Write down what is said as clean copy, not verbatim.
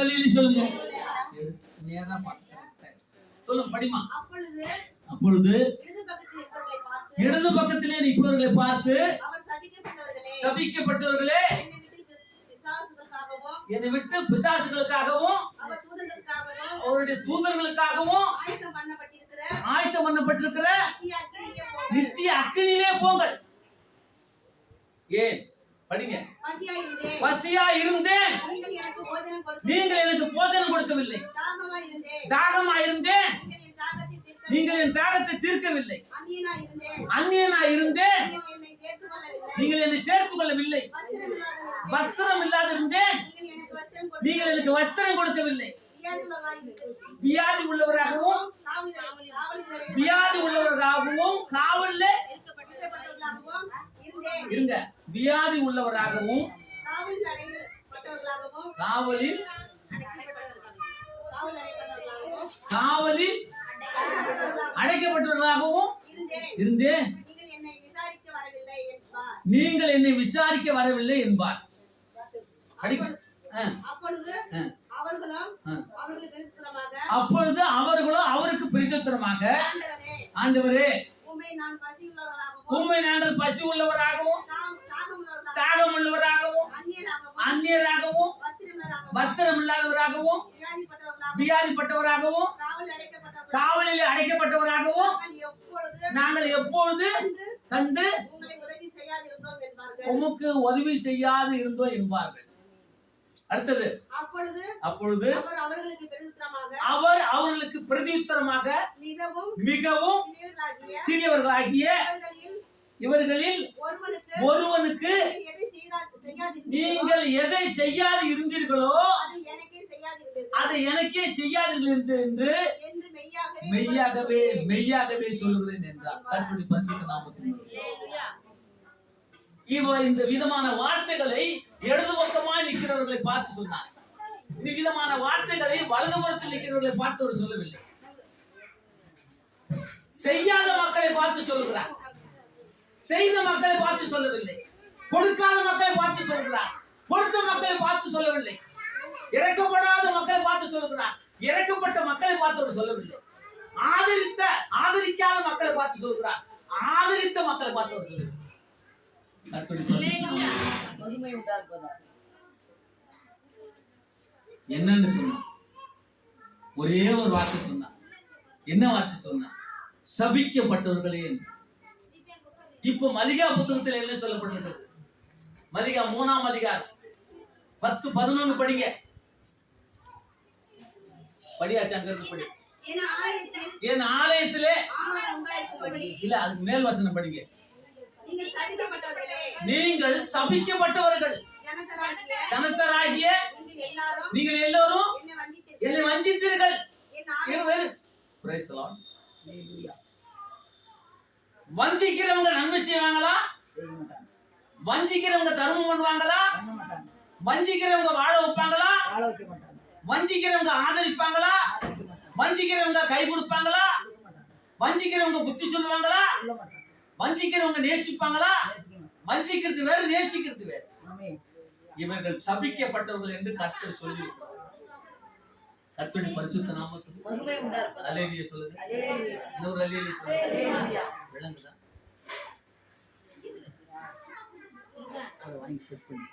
அல்லேலூயா சொல்லுங்க. நேரா சொல்லுங்க படிமா. அப்பொழுது இடது பக்கத்திலே நிற்பவர்களை பார்த்து சபிக்கப்பட்டவர்களே என்னை விட்டு பிசாசுகளுக்காகவும் அவருடைய தூதர்களுக்காகவும் ஆயத்தம் பண்ணப்பட்டிருக்கிற நித்திய அக்கினியிலே போங்கள். ஏன் படிங்க. பசியா இருந்தேன், நீங்கள் எனக்கு போஜனம் கொடுக்கவில்லை. தாகமா இருந்தேன், நீங்கள் என் தாகத்தை தீர்க்கவில்லை. அந்நியனா இருந்தேன், நீங்கள் என்னை சேர்த்துக் கொள்ளவில்லை. வஸ்திரம் இல்லாதிருந்தேன், நீங்கள் எனக்கு வஸ்திரம் கொடுக்கவில்லை. வியாதி உள்ளவராகவும் காவல்ல இருங்க. வியாதி உள்ளவராகவும் காவலில் அடைக்கப்பட்டவர்களாகவும் இருந்தேன். நீங்கள் என்னை விசாரிக்க வரவில்லை என்பார். அப்பொழுது அவர்களும் அவருக்கு பிரதியுத்தரமாக, ஆண்டவரே உம்மை நாங்கள் பசி உள்ளவராகவும் தாகம் உள்ளவராகவும் அந்நியராகவும் வஸ்திரம் இல்லாதவராகவும் வியாதிப்பட்டவராகவும் காவலில் அடைக்கப்பட்டவராகவும் நாங்கள் எப்பொழுது கண்டு உமக்கு உதவி செய்யாது இருந்தோம் என்பார்கள். அடுத்தது, அப்பொழுது அவர் அவர்களுக்கு பிரதியுத்தரமாக மிகவும் சிறியவர்களாகிய இவர்களில் ஒருவனுக்கு நீங்கள் எதை செய்யாது இருந்தீர்களோ அதை எனக்கே செய்யாதீர்கள் என்று மெய்யாகவே சொல்லுகிறேன் என்றார். கர்த்தருடைய பரிசுத்த நாமத்தில் இவர் இந்த விதமான வார்த்தைகளை இடது பக்கமாய் நிற்கிறவர்களை பார்த்து சொன்னார். இந்த விதமான வார்த்தைகளை வலதுபுறத்தில் நிற்கிறவர்களை பார்த்து அவர் சொல்லவில்லை. செய்யாத மக்களை பார்த்து சொல்லுகிறார், செய்த மக்களை பார்த்து சொல்லவில்லை. கொடுக்காத மக்களை பார்த்து சொல்லுகிறார், கொடுத்த மக்களை பார்த்து சொல்லவில்லை. இறக்கப்படாத மக்களை பார்த்து சொல்லுகிறார், இறக்கப்பட்ட மக்களை பார்த்து அவர் சொல்லவில்லை. ஆதரிக்காத மக்களை பார்த்து சொல்லுகிறார், ஆதரித்த மக்களை பார்த்து அவர் சொல்லவில்லை. என்னன்னு சொன்ன ஒரே ஒரு வார்த்தை சொன்ன. என்ன வார்த்தை சொன்ன? சபிக்கப்பட்டவர்களே. இப்ப மலிகா புத்தகத்தில் என்ன சொல்லப்பட்டிருக்கிறது? மலிகா 3ஆம் அதிகாரம் 10-11 படிங்க. படியாச்சு, அங்க இருந்து படி. என் ஆலயத்திலே இல்ல, அதுக்கு மேல் வசனம் படிங்க. நீங்கள் சபிக்கப்பட்டவர்கள், சனத்தராகிய நீங்கள் எல்லோரும் என்னை வஞ்சித்தீர்கள். வஞ்சிக்கிறவங்க நன்மை செய்வாங்களா? வஞ்சிக்கிறவங்க தர்மம் பண்ணுவாங்களா? வஞ்சிக்கிறவங்க வாழ வைப்பாங்களா? வஞ்சிக்கிறவங்க ஆதரிப்பாங்களா? வஞ்சிக்கிறவங்க கை கொடுப்பாங்களா? வஞ்சிக்கிறவங்க புத்தி சொல்லுவாங்களா? வஞ்சிக்கிறவங்க நேசிப்பாங்களா? வஞ்சிக்கிறது வேற, நேசிக்கிறது வேற. இவர்கள் சபிக்கப்பட்டவர்கள் என்று கர்த்தர் சொல்லி கர்த்தருடைய பரிசுத்த நாமத்தில் அல்லேலூயா சொல்லுங்க. இன்னொரு அல்லேலூயா சொல்லுங்க. விளங்குதா? அதை வாங்கி செட் பண்ணி